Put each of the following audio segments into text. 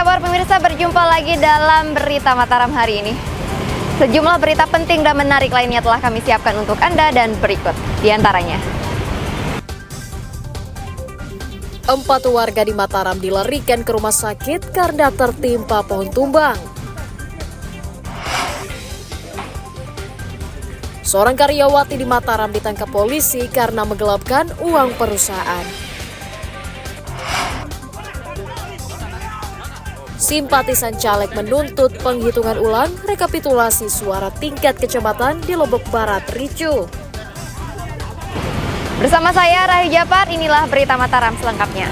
kabar pemirsa? Berjumpa lagi dalam Berita Mataram hari ini. Sejumlah berita penting dan menarik lainnya telah kami siapkan untuk Anda dan berikut diantaranya. 4 warga di Mataram dilarikan ke rumah sakit karena tertimpa pohon tumbang. Seorang karyawati di Mataram ditangkap polisi karena menggelapkan uang perusahaan. Simpatisan caleg menuntut penghitungan ulang rekapitulasi suara tingkat kecamatan di Lombok Barat ricuh. Bersama saya Rahayu Japar, inilah Berita Mataram selengkapnya.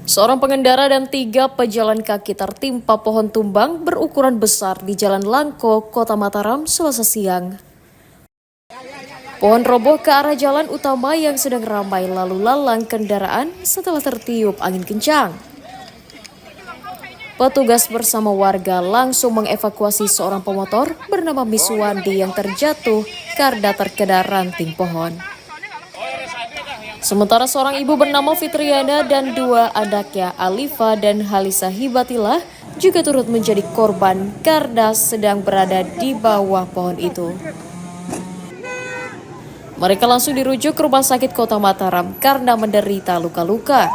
Seorang pengendara dan 3 pejalan kaki tertimpa pohon tumbang berukuran besar di Jalan Langko, Kota Mataram, Selasa siang. Pohon roboh ke arah jalan utama yang sedang ramai lalu lalang kendaraan setelah tertiup angin kencang. Petugas bersama warga langsung mengevakuasi seorang pemotor bernama Miswandi yang terjatuh karena terkena ranting pohon. Sementara seorang ibu bernama Fitriana dan 2 anaknya Alifa dan Halisa Hibatillah juga turut menjadi korban karena sedang berada di bawah pohon itu. Mereka langsung dirujuk ke Rumah Sakit Kota Mataram karena menderita luka-luka.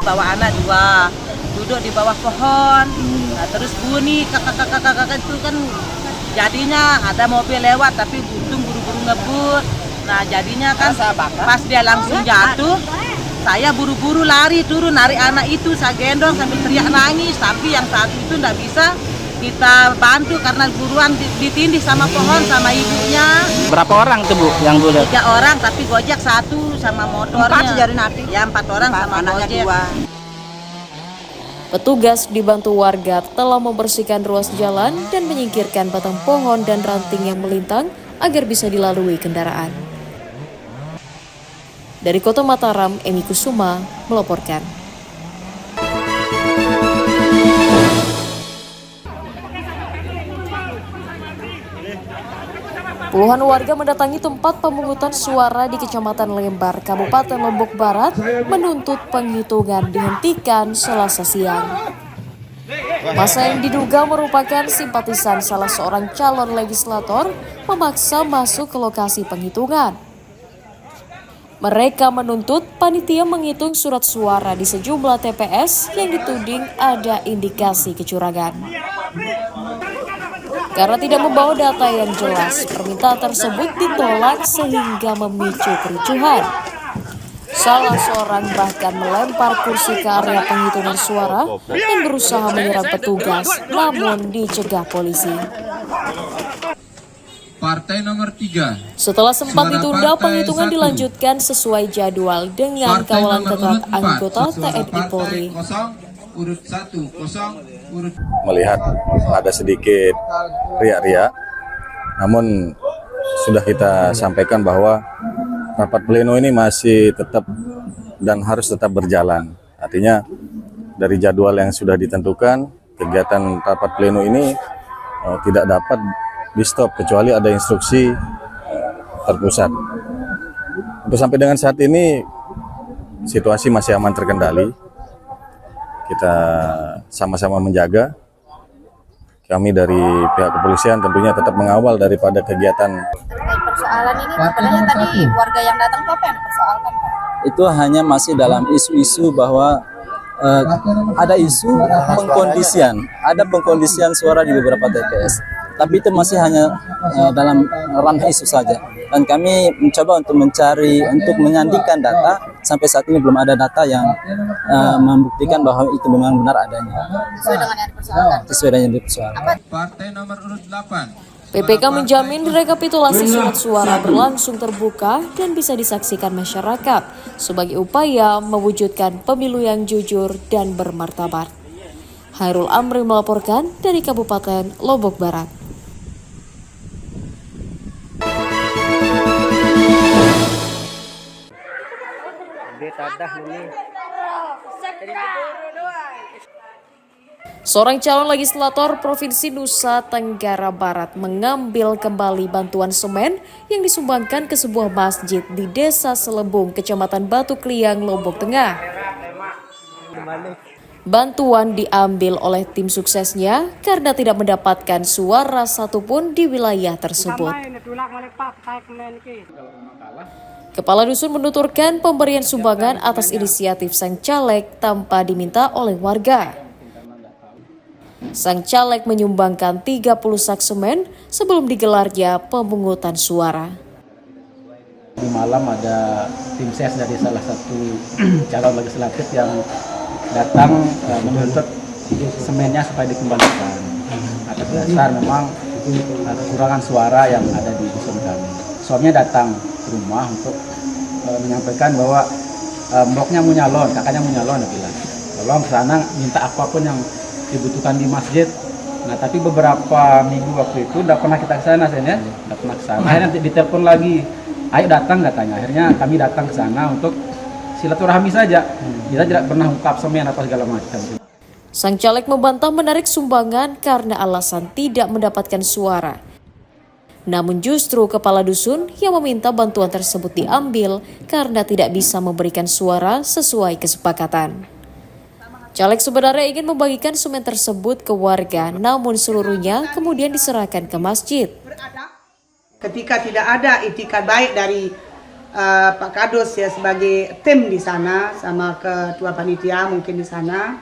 Bawa anak 2 duduk di bawah pohon, nah, terus bunyi kakak itu kan jadinya ada mobil lewat tapi untung buru-buru ngebut. Nah jadinya kan pas dia langsung jatuh, saya buru-buru lari turun narik anak itu, saya gendong sambil teriak nangis, tapi yang satu itu nggak bisa kita bantu karena buruan ditindih sama pohon sama ibunya. Berapa orang tuh Bu yang budak? 3 orang tapi Gojek 1 sama motornya. 4 jadi nanti. Ya 4 orang sama Gojek. 2. Petugas dibantu warga telah membersihkan ruas jalan dan menyingkirkan batang pohon dan ranting yang melintang agar bisa dilalui kendaraan. Dari Kota Mataram, Emi Kusuma melaporkan. Puluhan warga mendatangi tempat pemungutan suara di Kecamatan Lembar, Kabupaten Lombok Barat, menuntut penghitungan dihentikan Selasa siang. Masa yang diduga merupakan simpatisan salah seorang calon legislator memaksa masuk ke lokasi penghitungan. Mereka menuntut panitia menghitung surat suara di sejumlah TPS yang dituding ada indikasi kecurangan. Karena tidak membawa data yang jelas, permintaan tersebut ditolak sehingga memicu kericuhan. Salah seorang bahkan melempar kursi ke area penghitungan suara dan berusaha menyerang petugas, namun dicegah polisi. Partai nomor 3. Setelah sempat ditunda, penghitungan dilanjutkan sesuai jadwal dengan kawalan ketat anggota TNI Polri. Urut 1, 0, urut. Melihat ada sedikit riak-riak, namun sudah kita sampaikan bahwa rapat pleno ini masih tetap dan harus tetap berjalan. Artinya dari jadwal yang sudah ditentukan, kegiatan rapat pleno ini tidak dapat di stop kecuali ada instruksi terpusat. Untuk sampai dengan saat ini situasi masih aman terkendali. Kita sama-sama menjaga. Kami dari pihak kepolisian tentunya tetap mengawal daripada kegiatan. Terkait persoalan ini sebenarnya tadi warga yang datang itu apa yang dipersoalkan, Pak? Itu hanya masih dalam isu-isu bahwa ada isu pengkondisian suara di beberapa TPS. Tapi itu masih hanya dalam ranah isu saja. Dan kami mencoba untuk menyandikan data. Sampai saat ini belum ada data yang membuktikan bahwa itu memang benar adanya. Sesuai dengan yang dipersoalkan. Sesuai dengan yang dipersoalkan. Partai nomor urut 8. PPK menjamin rekapitulasi surat suara berlangsung terbuka dan bisa disaksikan masyarakat sebagai upaya mewujudkan pemilu yang jujur dan bermartabat. Hairul Amri melaporkan dari Kabupaten Lombok Barat. Seorang calon legislator Provinsi Nusa Tenggara Barat mengambil kembali bantuan semen yang disumbangkan ke sebuah masjid di Desa Selebung, Kecamatan Batu Kliang, Lombok Tengah. Bantuan diambil oleh tim suksesnya karena tidak mendapatkan suara satupun di wilayah tersebut. Kepala dusun menuturkan pemberian sumbangan atas inisiatif sang caleg tanpa diminta oleh warga. Sang caleg menyumbangkan 30 sak semen sebelum digelarnya pemungutan suara. Di malam ada tim ses dari salah satu calon legislatif yang datang menuntut semennya supaya dikembalikan. Atas dasar memang kekurangan suara yang ada di dusun kami. Suaminya datang ke rumah untuk menyampaikan bahwa mboknya mau nyalon, kakaknya mau nyalon, dia bilang, tolong ke sana minta apapun yang dibutuhkan di masjid. Nah, tapi beberapa minggu waktu itu tidak pernah kita ke sana, tidak pernah ke sana. Akhirnya ditelepon lagi, ayo datang katanya. Akhirnya kami datang ke sana untuk silaturahmi saja. Kita tidak pernah ungkap semen atau segala macam. Sang caleg membantah menarik sumbangan karena alasan tidak mendapatkan suara. Namun justru kepala dusun yang meminta bantuan tersebut diambil karena tidak bisa memberikan suara sesuai kesepakatan. Caleg sebenarnya ingin membagikan semen tersebut ke warga, namun seluruhnya kemudian diserahkan ke masjid. Ketika tidak ada itikat baik dari Pak Kadus ya sebagai tim di sana sama ketua panitia mungkin di sana,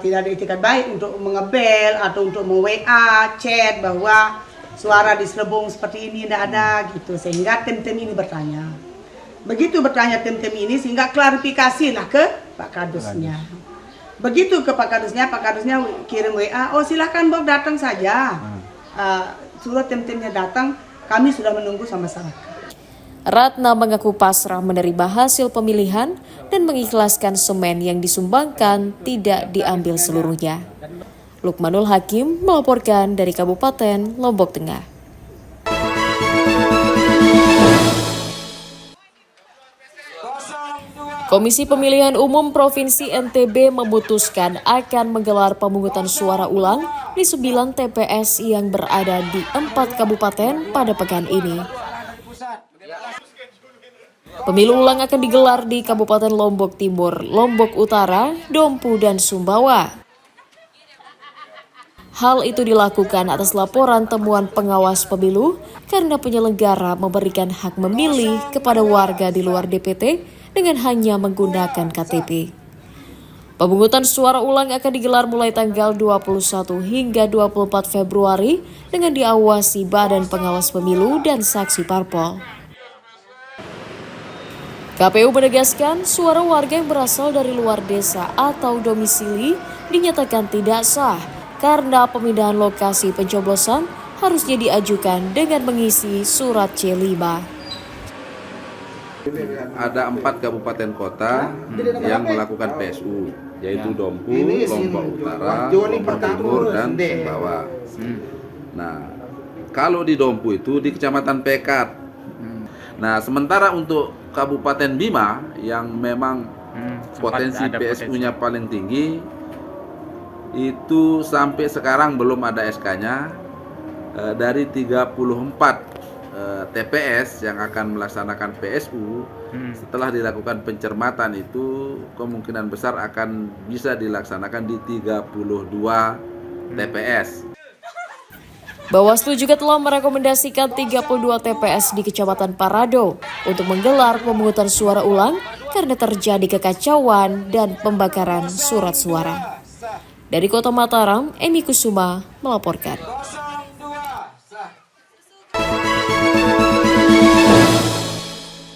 tidak ada itikat baik untuk mengebel atau untuk me-WA, chat bahwa suara di Selebung seperti ini tidak ada gitu, sehingga tim-tim ini bertanya. Begitu bertanya tim-tim ini sehingga klarifikasilah ke Pak Kadusnya. Begitu ke Pak Kadusnya kirim WA, oh silakan Bob datang saja. Suruh tim-timnya datang, kami sudah menunggu sama masyarakat. Ratna mengaku pasrah menerima hasil pemilihan dan mengikhlaskan semen yang disumbangkan tidak diambil seluruhnya. Lukmanul Hakim melaporkan dari Kabupaten Lombok Tengah. Komisi Pemilihan Umum Provinsi NTB memutuskan akan menggelar pemungutan suara ulang di 9 TPS yang berada di 4 kabupaten pada pekan ini. Pemilu ulang akan digelar di Kabupaten Lombok Timur, Lombok Utara, Dompu, dan Sumbawa. Hal itu dilakukan atas laporan temuan pengawas pemilu karena penyelenggara memberikan hak memilih kepada warga di luar DPT dengan hanya menggunakan KTP. Pemungutan suara ulang akan digelar mulai tanggal 21 hingga 24 Februari dengan diawasi Badan Pengawas Pemilu dan saksi parpol. KPU menegaskan suara warga yang berasal dari luar desa atau domisili dinyatakan tidak sah karena pemindahan lokasi pencoblosan harusnya diajukan dengan mengisi surat C5. Ada 4 kabupaten kota yang melakukan PSU, yaitu Dompu, Lombok Utara, Lombok Timur, dan Sumbawa. Nah, kalau di Dompu itu di Kecamatan Pekat. Nah, sementara untuk Kabupaten Bima yang memang potensi PSU-nya paling tinggi, itu sampai sekarang belum ada SK-nya. Dari 34 TPS yang akan melaksanakan PSU, setelah dilakukan pencermatan itu kemungkinan besar akan bisa dilaksanakan di 32 TPS. Bawaslu juga telah merekomendasikan 32 TPS di Kecamatan Parado untuk menggelar pemungutan suara ulang karena terjadi kekacauan dan pembakaran surat suara. Dari Kota Mataram, Emi Kusuma melaporkan.